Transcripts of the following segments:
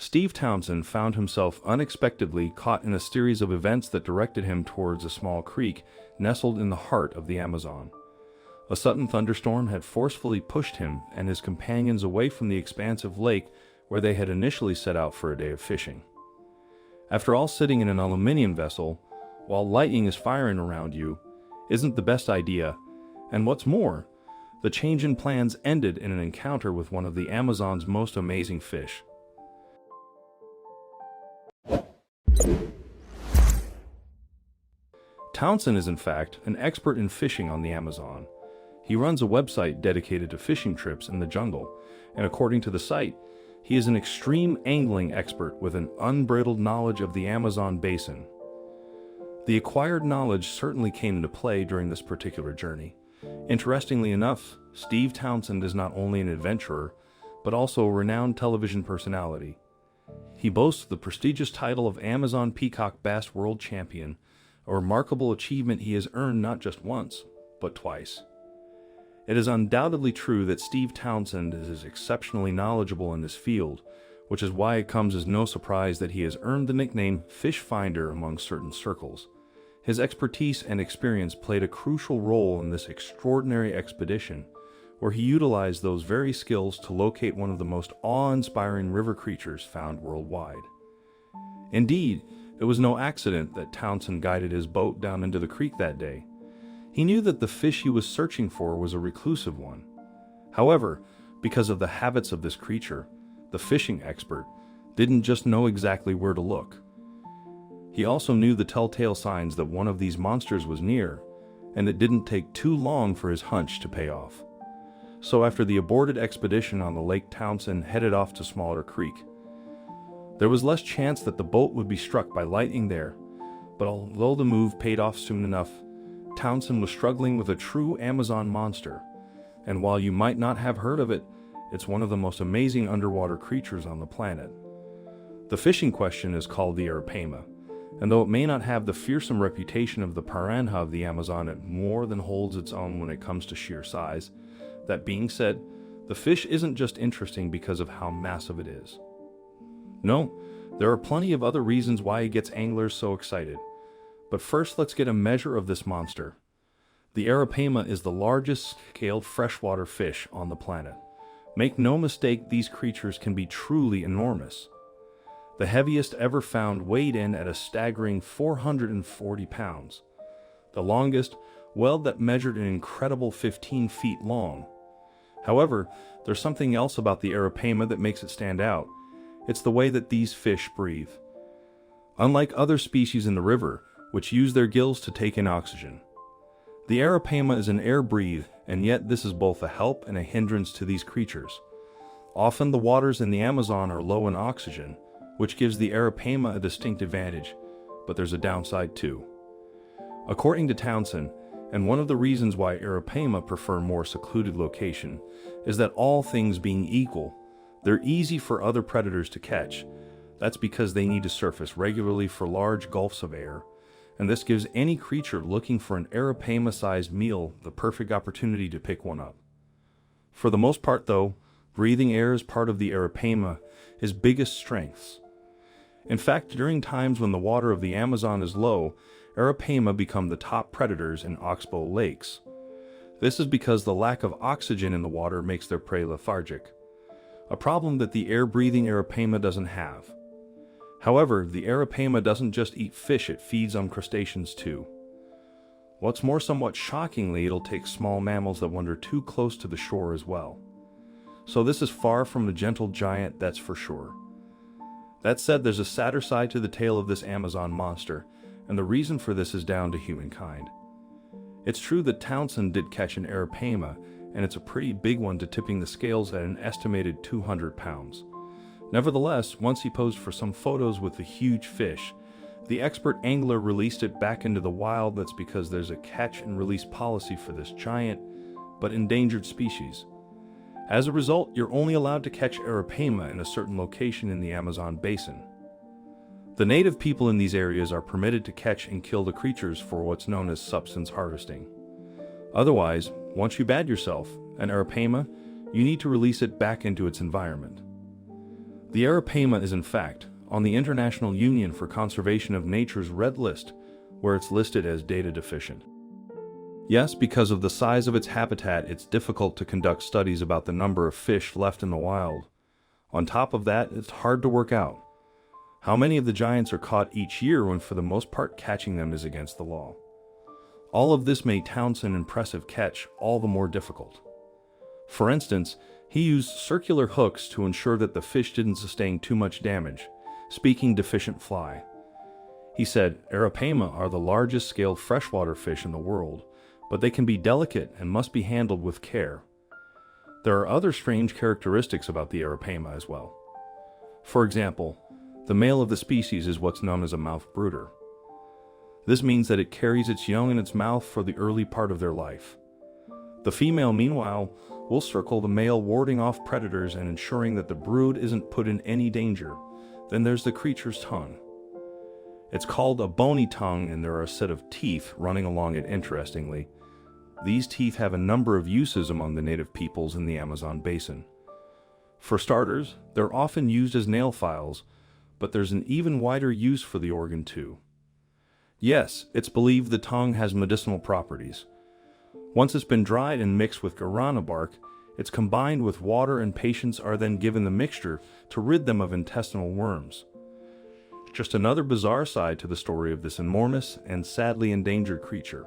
Steve Townsend found himself unexpectedly caught in a series of events that directed him towards a small creek nestled in the heart of the Amazon. A sudden thunderstorm had forcefully pushed him and his companions away from the expansive lake where they had initially set out for a day of fishing. After all, sitting in an aluminum vessel while lightning is firing around you isn't the best idea, and what's more, the change in plans ended in an encounter with one of the Amazon's most amazing fish. Townsend is in fact an expert in fishing on the Amazon. He runs a website dedicated to fishing trips in the jungle, and according to the site, he is an extreme angling expert with an unbridled knowledge of the Amazon basin. The acquired knowledge certainly came into play during this particular journey. Interestingly enough, Steve Townsend is not only an adventurer, but also a renowned television personality. He boasts the prestigious title of Amazon Peacock Bass World Champion, a remarkable achievement he has earned not just once, but twice. It is undoubtedly true that Steve Townsend is exceptionally knowledgeable in this field, which is why it comes as no surprise that he has earned the nickname Fish Finder among certain circles. His expertise and experience played a crucial role in this extraordinary expedition, where he utilized those very skills to locate one of the most awe-inspiring river creatures found worldwide. Indeed, it was no accident that Townsend guided his boat down into the creek that day. He knew that the fish he was searching for was a reclusive one. However, because of the habits of this creature, the fishing expert didn't just know exactly where to look. He also knew the telltale signs that one of these monsters was near, and it didn't take too long for his hunch to pay off. So after the aborted expedition on the lake, Townsend headed off to Smaller Creek. There was less chance that the boat would be struck by lightning there, but although the move paid off soon enough, Townsend was struggling with a true Amazon monster, and while you might not have heard of it, it's one of the most amazing underwater creatures on the planet. The fish in question is called the Arapaima, and though it may not have the fearsome reputation of the piranha of the Amazon, it more than holds its own when it comes to sheer size. That being said, the fish isn't just interesting because of how massive it is. No, there are plenty of other reasons why it gets anglers so excited. But first, let's get a measure of this monster. The Arapaima is the largest scaled freshwater fish on the planet. Make no mistake, these creatures can be truly enormous. The heaviest ever found weighed in at a staggering 440 pounds. The longest, well, that measured an incredible 15 feet long. However, there's something else about the Arapaima that makes it stand out. It's the way that these fish breathe. Unlike other species in the river, which use their gills to take in oxygen, the Arapaima is an air breathe, and yet this is both a help and a hindrance to these creatures. Often the waters in the Amazon are low in oxygen, which gives the Arapaima a distinct advantage, but there's a downside too. According to Townsend, and one of the reasons why Arapaima prefer more secluded location, is that all things being equal, they're easy for other predators to catch. That's because they need to surface regularly for large gulfs of air, and this gives any creature looking for an Arapaima-sized meal the perfect opportunity to pick one up. For the most part though, breathing air is part of the Arapaima's biggest strengths. In fact, during times when the water of the Amazon is low, Arapaima become the top predators in oxbow lakes. This is because the lack of oxygen in the water makes their prey lethargic, a problem that the air-breathing Arapaima doesn't have. However, the Arapaima doesn't just eat fish, it feeds on crustaceans too. What's more, somewhat shockingly, it'll take small mammals that wander too close to the shore as well. So this is far from the gentle giant, that's for sure. That said, there's a sadder side to the tale of this Amazon monster, and the reason for this is down to humankind. It's true that Townsend did catch an Arapaima, and it's a pretty big one, to tipping the scales at an estimated 200 pounds. Nevertheless, once he posed for some photos with the huge fish, the expert angler released it back into the wild. That's because there's a catch and release policy for this giant but endangered species. As a result, you're only allowed to catch Arapaima in a certain location in the Amazon basin. The native people in these areas are permitted to catch and kill the creatures for what's known as substance harvesting. Otherwise, once you bad yourself, an Arapaima, you need to release it back into its environment. The Arapaima is in fact on the International Union for Conservation of Nature's Red List, where it's listed as data deficient. Yes, because of the size of its habitat, it's difficult to conduct studies about the number of fish left in the wild. On top of that, it's hard to work out how many of the giants are caught each year when for the most part catching them is against the law. All of this made Townsend's impressive catch all the more difficult. For instance, he used circular hooks to ensure that the fish didn't sustain too much damage, speaking deficient fly. He said, Arapaima are the largest scaled freshwater fish in the world, but they can be delicate and must be handled with care. There are other strange characteristics about the Arapaima as well. For example, the male of the species is what's known as a mouth brooder. This means that it carries its young in its mouth for the early part of their life. The female, meanwhile, will circle the male, warding off predators and ensuring that the brood isn't put in any danger. Then there's the creature's tongue. It's called a bony tongue, and there are a set of teeth running along it. Interestingly, these teeth have a number of uses among the native peoples in the Amazon basin. For starters, they're often used as nail files, but there's an even wider use for the organ too. Yes, it's believed the tongue has medicinal properties. Once it's been dried and mixed with guarana bark, it's combined with water, and patients are then given the mixture to rid them of intestinal worms. Just another bizarre side to the story of this enormous and sadly endangered creature.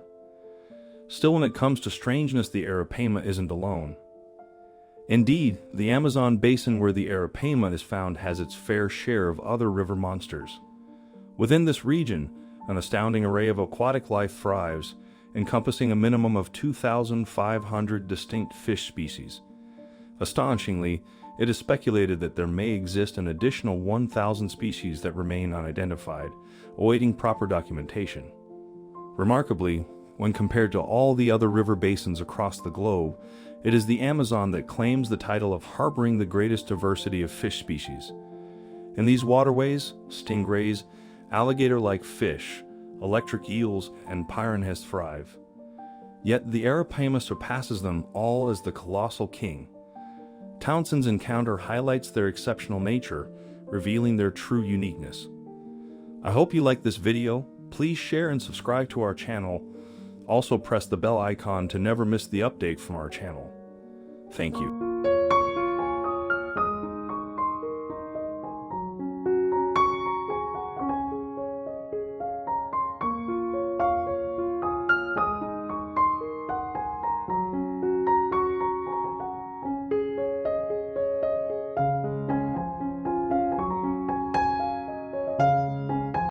Still, when it comes to strangeness, the Arapaima isn't alone. Indeed, the Amazon basin where the Arapaima is found has its fair share of other river monsters. Within this region, an astounding array of aquatic life thrives, encompassing a minimum of 2,500 distinct fish species. Astonishingly, it is speculated that there may exist an additional 1,000 species that remain unidentified, awaiting proper documentation. Remarkably, when compared to all the other river basins across the globe, it is the Amazon that claims the title of harboring the greatest diversity of fish species. In these waterways, stingrays, alligator-like fish, electric eels, and piranhas thrive. Yet the Arapaima surpasses them all as the colossal king. Townsend's encounter highlights their exceptional nature, revealing their true uniqueness. I hope you liked this video. Please share and subscribe to our channel. Also press the bell icon to never miss the update from our channel. Thank you.